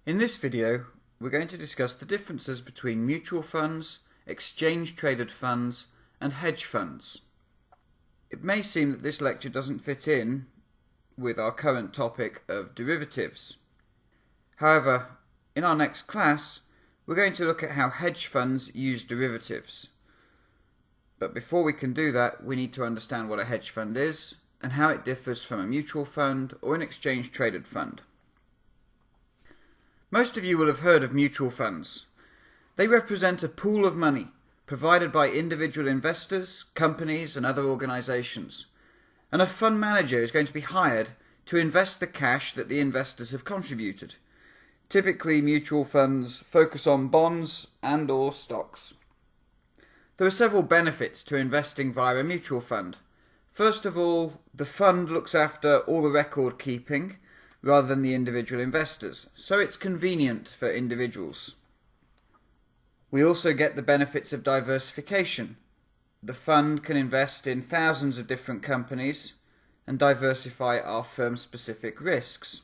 In this video, we're going to discuss the differences between mutual funds, exchange-traded funds, and hedge funds. It may seem that this lecture doesn't fit in with our current topic of derivatives. However, in our next class, we're going to look at how hedge funds use derivatives. But before we can do that, we need to understand what a hedge fund is and how it differs from a mutual fund or an exchange-traded fund. Most of you will have heard of mutual funds. They represent a pool of money provided by individual investors, companies and other organisations. And a fund manager is going to be hired to invest the cash that the investors have contributed. Typically, mutual funds focus on bonds and or stocks. There are several benefits to investing via a mutual fund. First of all, the fund looks after all the record keeping rather than the individual investors, so it's convenient for individuals. We also get the benefits of diversification. The fund can invest in thousands of different companies and diversify our firm-specific risks.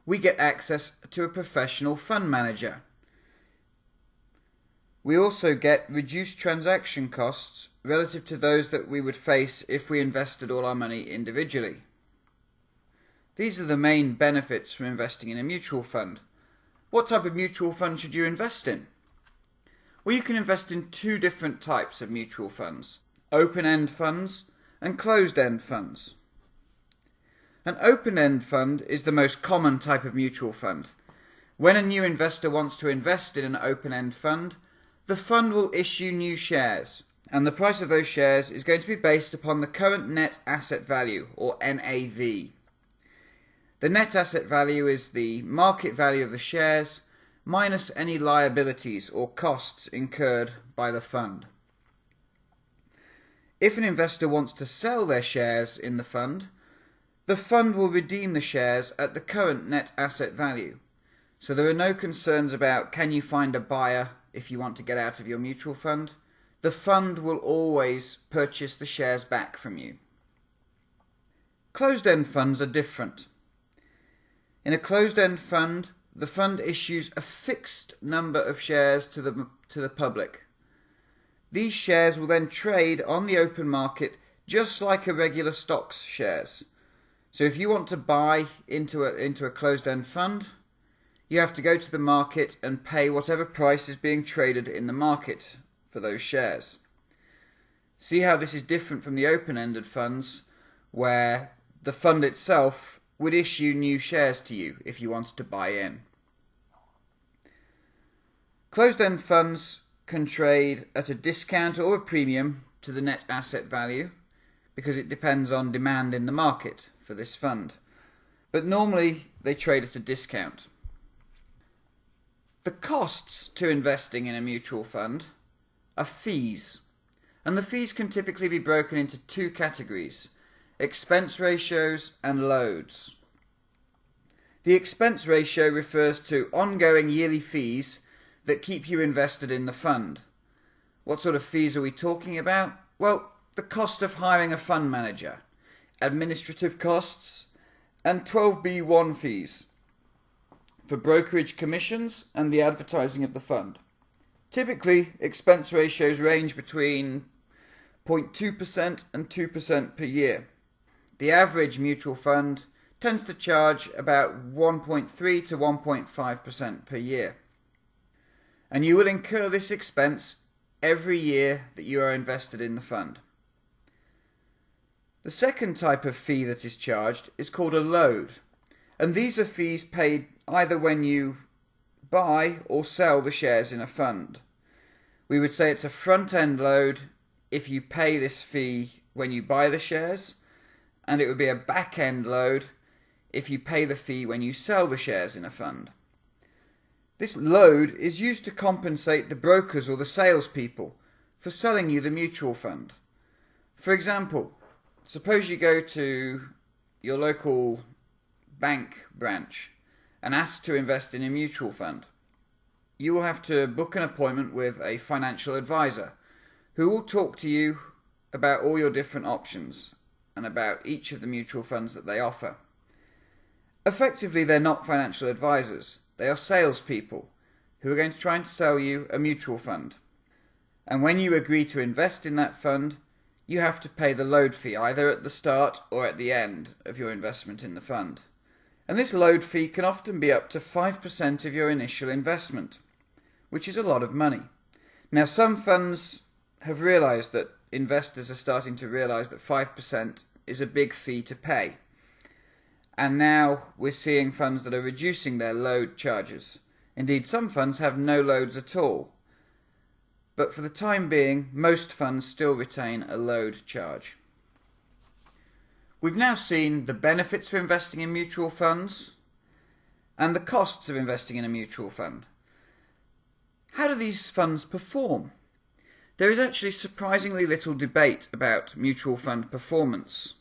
We get access to a professional fund manager. We also get reduced transaction costs relative to those that we would face if we invested all our money individually. These are the main benefits from investing in a mutual fund. What type of mutual fund should you invest in? Well, you can invest in two different types of mutual funds: open-end funds and closed-end funds. An open-end fund is the most common type of mutual fund. When a new investor wants to invest in an open-end fund, the fund will issue new shares, and the price of those shares is going to be based upon the current net asset value, or NAV. The net asset value is the market value of the shares minus any liabilities or costs incurred by the fund. If an investor wants to sell their shares in the fund will redeem the shares at the current net asset value. So there are no concerns about can you find a buyer if you want to get out of your mutual fund. The fund will always purchase the shares back from you. Closed-end funds are different. In a closed-end fund, the fund issues a fixed number of shares to the public. These shares will then trade on the open market just like a regular stocks shares. So if you want to buy into a closed-end fund, you have to go to the market and pay whatever price is being traded in the market for those shares. See how this is different from the open-ended funds, where the fund itself would issue new shares to you if you wanted to buy in. Closed-end funds can trade at a discount or a premium to the net asset value because it depends on demand in the market for this fund. But normally they trade at a discount. The costs to investing in a mutual fund are fees, and the fees can typically be broken into two categories: expense ratios and loads. The expense ratio refers to ongoing yearly fees that keep you invested in the fund. What sort of fees are we talking about? Well, the cost of hiring a fund manager, administrative costs, and 12b-1 fees for brokerage commissions and the advertising of the fund. Typically, expense ratios range between 0.2% and 2% per year. The average mutual fund tends to charge about 1.3 to 1.5% per year. And you will incur this expense every year that you are invested in the fund. The second type of fee that is charged is called a load, and these are fees paid either when you buy or sell the shares in a fund. We would say it's a front-end load if you pay this fee when you buy the shares, and it would be a back-end load if you pay the fee when you sell the shares in a fund. This load is used to compensate the brokers or the salespeople for selling you the mutual fund. For example, suppose you go to your local bank branch and ask to invest in a mutual fund. You will have to book an appointment with a financial advisor who will talk to you about all your different options and about each of the mutual funds that they offer. Effectively, they're not financial advisors. They are salespeople who are going to try and sell you a mutual fund. And when you agree to invest in that fund, you have to pay the load fee either at the start or at the end of your investment in the fund. And this load fee can often be up to 5% of your initial investment, which is a lot of money. Now, some funds have realized that investors are starting to realize that 5% is a big fee to pay. And now we're seeing funds that are reducing their load charges. Indeed, some funds have no loads at all. But for the time being, most funds still retain a load charge. We've now seen the benefits for investing in mutual funds and the costs of investing in a mutual fund. How do these funds perform? There is actually surprisingly little debate about mutual fund performance.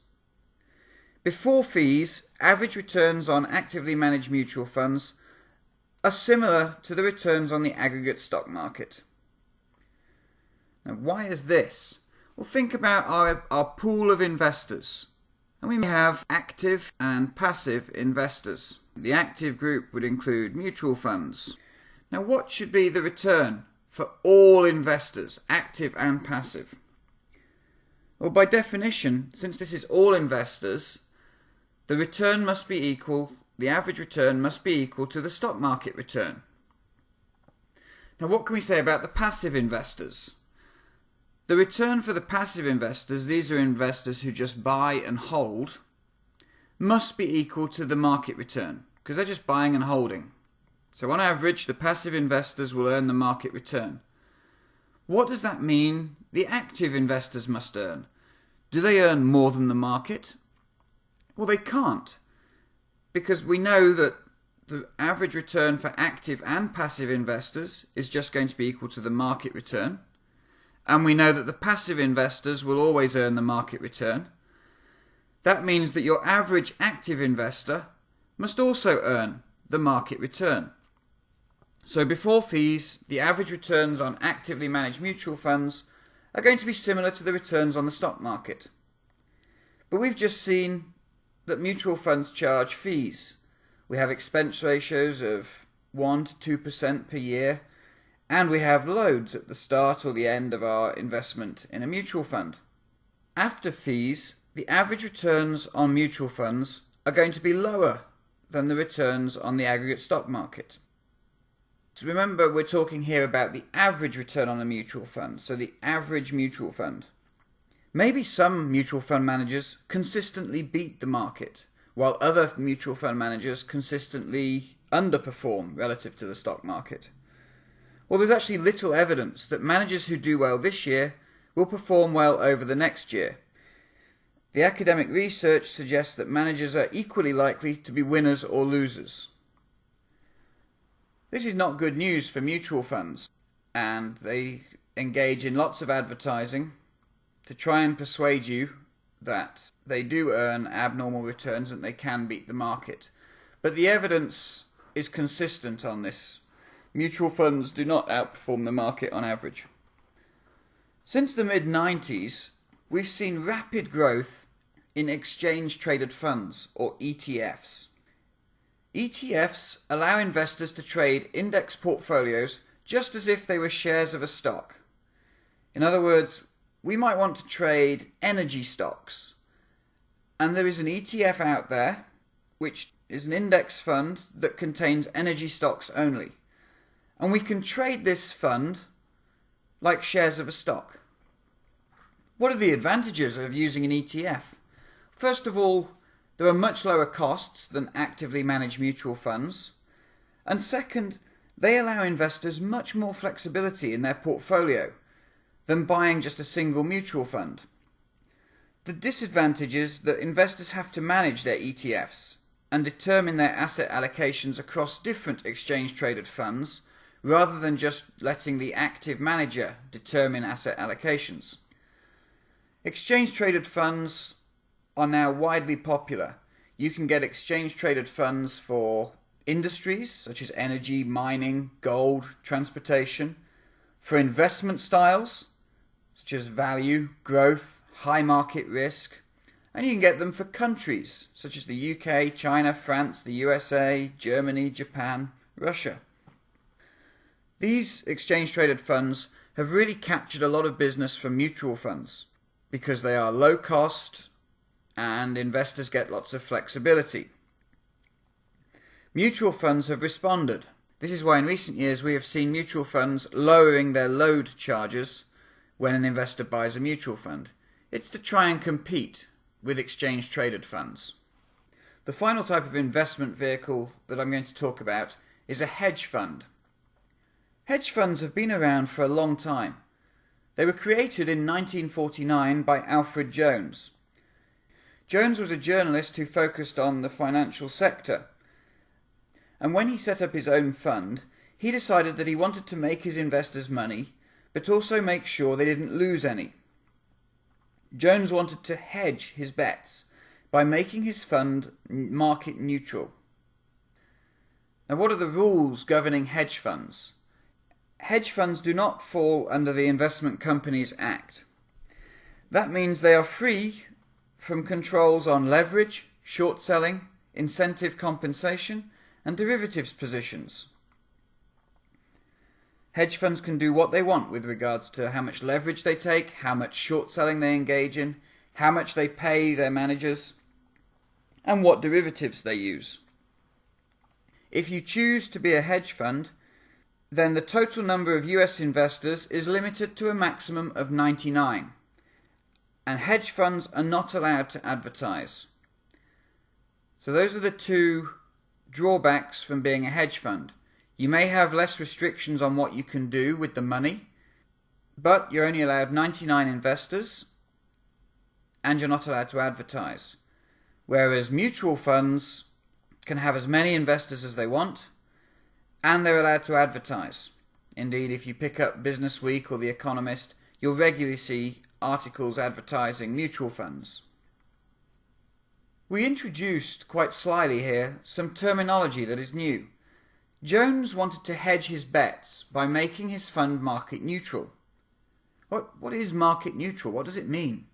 Before fees, average returns on actively managed mutual funds are similar to the returns on the aggregate stock market. Now, why is this? Well, think about our pool of investors. And we have active and passive investors. The active group would include mutual funds. Now, what should be the return for all investors, active and passive? Well, by definition, since this is all investors, the return must be equal, the average return must be equal to the stock market return. Now, what can we say about the passive investors? The return for the passive investors, these are investors who just buy and hold, must be equal to the market return, because they're just buying and holding. So on average, the passive investors will earn the market return. What does that mean the active investors must earn? Do they earn more than the market? Well, they can't, because we know that the average return for active and passive investors is just going to be equal to the market return. And we know that the passive investors will always earn the market return. That means that your average active investor must also earn the market return. So before fees, the average returns on actively managed mutual funds are going to be similar to the returns on the stock market. But we've just seen that mutual funds charge fees. We have expense ratios of 1 to 2% per year, and we have loads at the start or the end of our investment in a mutual fund. After fees, the average returns on mutual funds are going to be lower than the returns on the aggregate stock market. So remember, we're talking here about the average return on a mutual fund, so the average mutual fund. Maybe some mutual fund managers consistently beat the market, while other mutual fund managers consistently underperform relative to the stock market. Well, there's actually little evidence that managers who do well this year will perform well over the next year. The academic research suggests that managers are equally likely to be winners or losers. This is not good news for mutual funds, and they engage in lots of advertising to try and persuade you that they do earn abnormal returns and they can beat the market. But the evidence is consistent on this. Mutual funds do not outperform the market on average. Since the mid-90s, we've seen rapid growth in exchange-traded funds, or ETFs. ETFs allow investors to trade index portfolios just as if they were shares of a stock. In other words, we might want to trade energy stocks, and there is an ETF out there which is an index fund that contains energy stocks only. And we can trade this fund like shares of a stock. What are the advantages of using an ETF? First of all, there are much lower costs than actively managed mutual funds. And second, they allow investors much more flexibility in their portfolio than buying just a single mutual fund. The disadvantage is that investors have to manage their ETFs and determine their asset allocations across different exchange-traded funds rather than just letting the active manager determine asset allocations. Exchange-traded funds are now widely popular. You can get exchange-traded funds for industries such as energy, mining, gold, transportation, for investment styles such as value, growth, high market risk, And you can get them for countries such as the UK, China, France, the USA, Germany, Japan, Russia. These exchange-traded funds have really captured a lot of business from mutual funds because they are low cost and investors get lots of flexibility. Mutual funds have responded. This is why in recent years we have seen mutual funds lowering their load charges when an investor buys a mutual fund. It's to try and compete with exchange-traded funds. The final type of investment vehicle that I'm going to talk about is a hedge fund. Hedge funds have been around for a long time. They were created in 1949 by Alfred Jones. Jones was a journalist who focused on the financial sector. And when he set up his own fund, he decided that he wanted to make his investors money, but also make sure they didn't lose any. Jones wanted to hedge his bets by making his fund market neutral. Now, what are the rules governing hedge funds? Hedge funds do not fall under the Investment Companies Act. That means they are free from controls on leverage, short selling, incentive compensation, and derivatives positions. Hedge funds can do what they want with regards to how much leverage they take, how much short selling they engage in, how much they pay their managers, and what derivatives they use. If you choose to be a hedge fund, then the total number of US investors is limited to a maximum of 99. And hedge funds are not allowed to advertise. So those are the two drawbacks from being a hedge fund. You may have less restrictions on what you can do with the money, but you're only allowed 99 investors and you're not allowed to advertise. Whereas mutual funds can have as many investors as they want and they're allowed to advertise. Indeed, if you pick up Business Week or The Economist, you'll regularly see articles advertising mutual funds. We introduced, quite slyly here, some terminology that is new. Jones wanted to hedge his bets by making his fund market neutral. What is market neutral? What does it mean?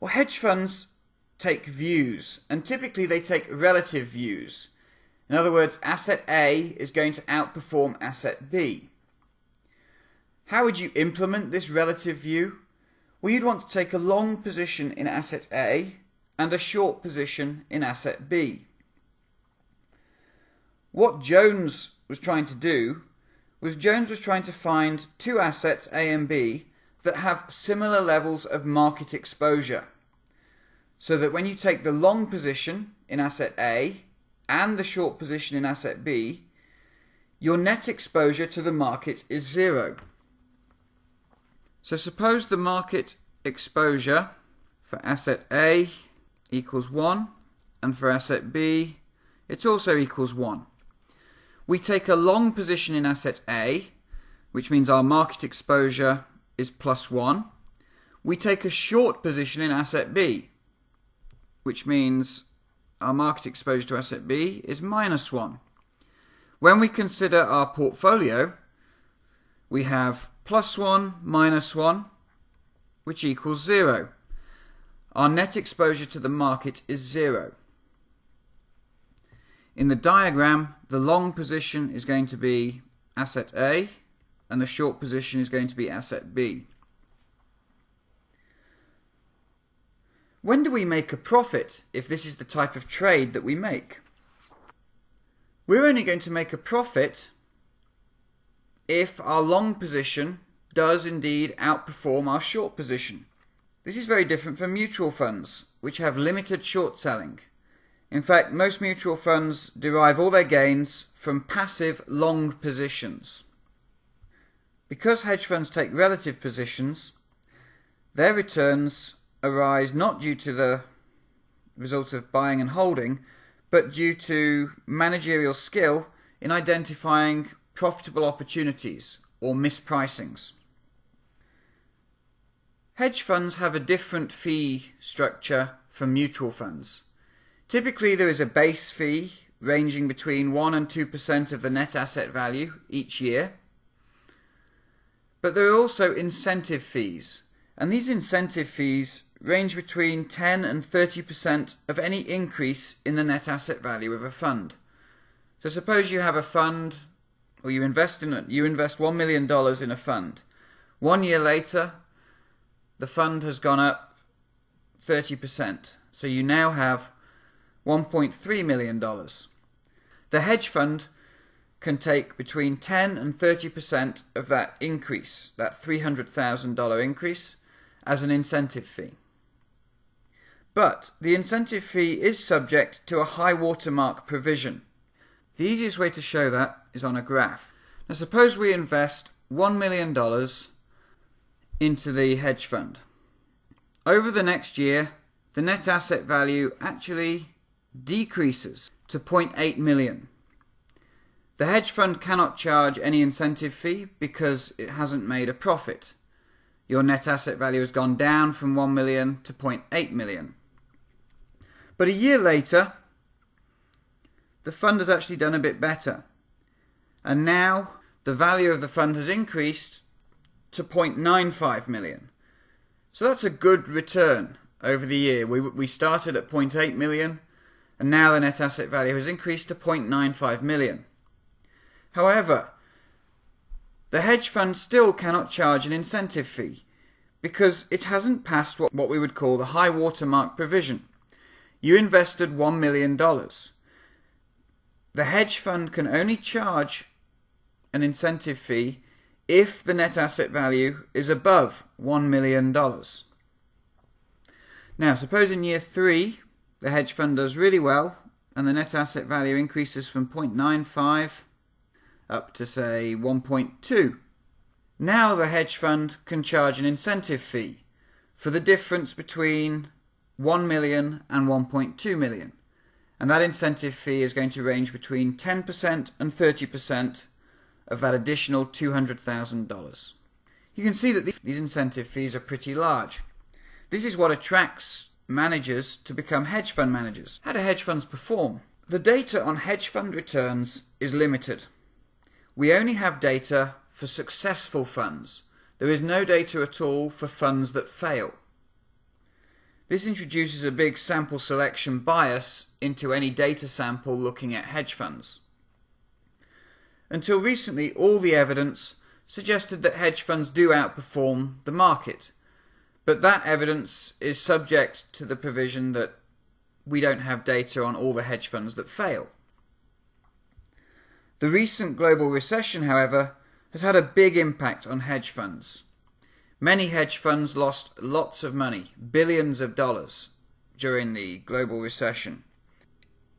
Well, hedge funds take views, and typically they take relative views. In other words, asset A is going to outperform asset B. How would you implement this relative view? Well, you'd want to take a long position in asset A and a short position in asset B. What Jones was trying to do was Jones was trying to find two assets, A and B, that have similar levels of market exposure. So that when you take the long position in asset A and the short position in asset B, your net exposure to the market is zero. So suppose the market exposure for asset A equals 1, and for asset B it also equals 1. We take a long position in asset A, which means our market exposure is plus 1. We take a short position in asset B, which means our market exposure to asset B is minus 1. When we consider our portfolio, we have plus 1 minus 1, which equals 0. Our net exposure to the market is 0. In the diagram, the long position is going to be asset A and the short position is going to be asset B. When do we make a profit if this is the type of trade that we make? We're only going to make a profit if our long position does indeed outperform our short position. This is very different from mutual funds, which have limited short selling. In fact, most mutual funds derive all their gains from passive long positions. Because hedge funds take relative positions, their returns arise not due to the result of buying and holding, but due to managerial skill in identifying profitable opportunities or mispricings. Hedge funds have a different fee structure from mutual funds. Typically there is a base fee ranging between 1 and 2% of the net asset value each year. But there are also incentive fees, and these incentive fees range between 10 and 30% of any increase in the net asset value of a fund. So suppose you have a fund, or you invest $1 million in a fund. 1 year later, the fund has gone up 30%. So you now have $1.3 million. The hedge fund can take between 10 and 30% of that increase, that $300,000 increase, as an incentive fee. But the incentive fee is subject to a high watermark provision. The easiest way to show that is on a graph. Now suppose we invest $1 million into the hedge fund. Over the next year, the net asset value actually decreases to $0.8 million. The hedge fund cannot charge any incentive fee because it hasn't made a profit. Your net asset value has gone down from 1 million to 0.8 million. But a year later, the fund has actually done a bit better. And now the value of the fund has increased to 0.95 million. So that's a good return over the year. We started at 0.8 million and now the net asset value has increased to 0.95 million. However, the hedge fund still cannot charge an incentive fee because it hasn't passed what we would call the high watermark provision. You invested $1 million. The hedge fund can only charge an incentive fee if the net asset value is above $1 million. Now, suppose in year 3 the hedge fund does really well and the net asset value increases from 0.95 up to say 1.2. Now the hedge fund can charge an incentive fee for the difference between 1 million and 1.2 million. And that incentive fee is going to range between 10% and 30% of that additional $200,000. You can see that these incentive fees are pretty large. This is what attracts managers to become hedge fund managers. How do hedge funds perform? The data on hedge fund returns is limited. We only have data for successful funds. There is no data at all for funds that fail. This introduces a big sample selection bias into any data sample looking at hedge funds. Until recently, all the evidence suggested that hedge funds do outperform the market. But that evidence is subject to the provision that we don't have data on all the hedge funds that fail. The recent global recession, however, has had a big impact on hedge funds. Many hedge funds lost lots of money, billions of dollars, during the global recession.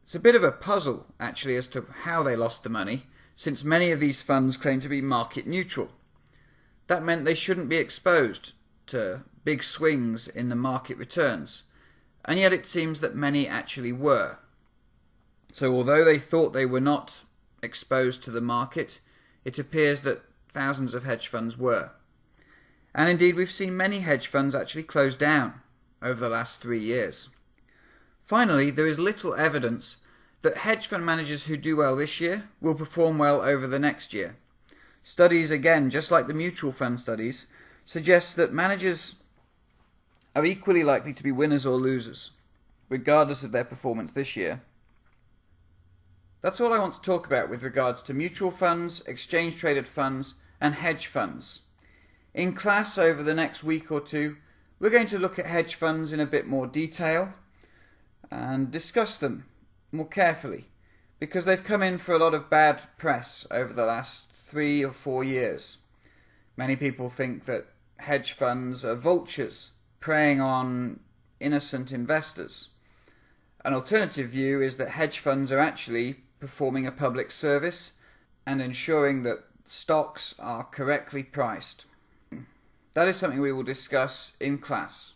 It's a bit of a puzzle, actually, as to how they lost the money, since many of these funds claim to be market neutral. That meant they shouldn't be exposed to big swings in the market returns, and yet it seems that many actually were. So although they thought they were not exposed to the market, it appears that thousands of hedge funds were. And indeed we've seen many hedge funds actually close down over the last 3 years. Finally, there is little evidence that hedge fund managers who do well this year will perform well over the next year. Studies, again, just like the mutual fund studies, suggest that managers are equally likely to be winners or losers, regardless of their performance this year. That's all I want to talk about with regards to mutual funds, exchange-traded funds, and hedge funds. In class over the next week or two, we're going to look at hedge funds in a bit more detail and discuss them more carefully, because they've come in for a lot of bad press over the last 3 or 4 years. Many people think that hedge funds are vultures preying on innocent investors. An alternative view is that hedge funds are actually performing a public service and ensuring that stocks are correctly priced. That is something we will discuss in class.